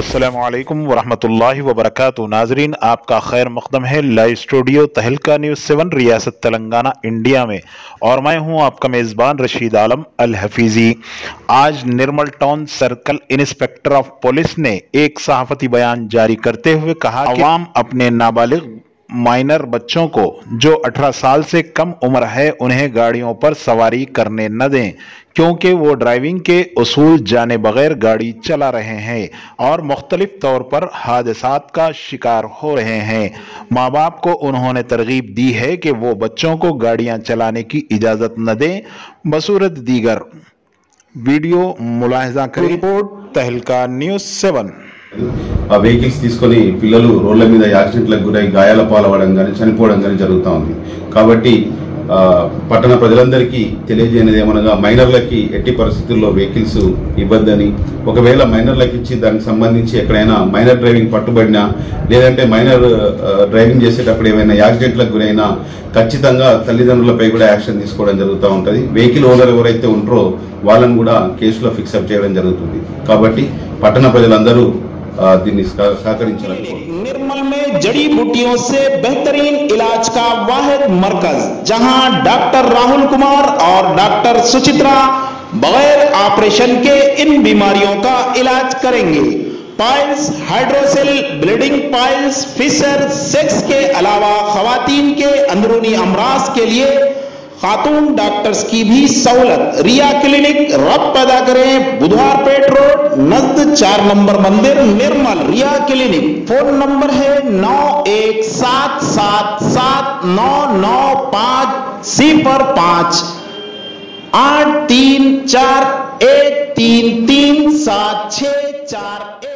अस्सलामुअलैकुम वरहमतुल्लाहि वबरकातुहू। नाजरीन, आपका खैर मकदम है लाइव स्टूडियो तहलका न्यूज़ 7 रियासत तेलंगाना इंडिया में, और मैं हूं आपका मेज़बान रशीद आलम अल हफीज़ी। आज Nirmal town circle inspector of police ने एक सहाफती बयान जारी करते हुए कहा कि अवाम अपने नाबालिग माइनर बच्चों को जो 18 साल से कम उम्र है उन्हें गाड़ियों पर सवारी करने न दें, क्योंकि वो ड्राइविंग के उसूल जाने बगैर गाड़ी चला रहे हैं और मुख्तलिफ तौर पर हादसात का शिकार हो रहे हैं। माँ बाप को उन्होंने तरगीब दी है कि वो बच्चों को गाड़ियां चलाने की इजाज़त न दें बसूरत दीगर। वीडियो मुलाहिजा करें। रिपोर्ट तहलका न्यूज़ 7। ఆ వెహికల్స్ తీసుకొని పిల్లలు రోడ్ల మీద యాక్సిడెంట్లకు గురై గాయాల పాలవడం కానీ చనిపోవడం కానీ జరుగుతూ ఉంది. కాబట్టి పట్టణ ప్రజలందరికీ తెలియజేయనిది ఏమనగా మైనర్లకి ఎట్టి పరిస్థితుల్లో వెహికల్స్ ఇవ్వద్దని, ఒకవేళ మైనర్లకు ఇచ్చి దానికి సంబంధించి ఎక్కడైనా మైనర్ డ్రైవింగ్ పట్టుబడినా లేదంటే మైనర్ డ్రైవింగ్ చేసేటప్పుడు ఏమైనా యాక్సిడెంట్లకు గురైనా ఖచ్చితంగా తల్లిదండ్రులపై కూడా యాక్షన్ తీసుకోవడం జరుగుతూ ఉంటుంది. వెహికల్ ఓనర్ ఎవరైతే ఉంటారో వాళ్ళని కూడా కేసులో ఫిక్సప్ చేయడం జరుగుతుంది. కాబట్టి పట్టణ ప్రజలందరూ దీన్ని సహకరించాలని. निर्मल में जड़ी बूटियों से बेहतरीन इलाज का वाहिद मरकज, जहां डॉक्टर राहुल कुमार और डॉक्टर सुचित्रा बगैर ऑपरेशन के इन बीमारियों का इलाज करेंगे। Piles, hydrocele, bleeding piles, fissure, sex के अलावा खवातीन के अंदरूनी अमराज के लिए खातून डॉक्टर्स की भी सहूलत। रिया क्लिनिक, रब पैदा करें, बुधवार पेट रोड नजद 4 नंबर मंदिर, निर्मल। रिया क्लिनिक फोन नंबर है 9177799505 834133764।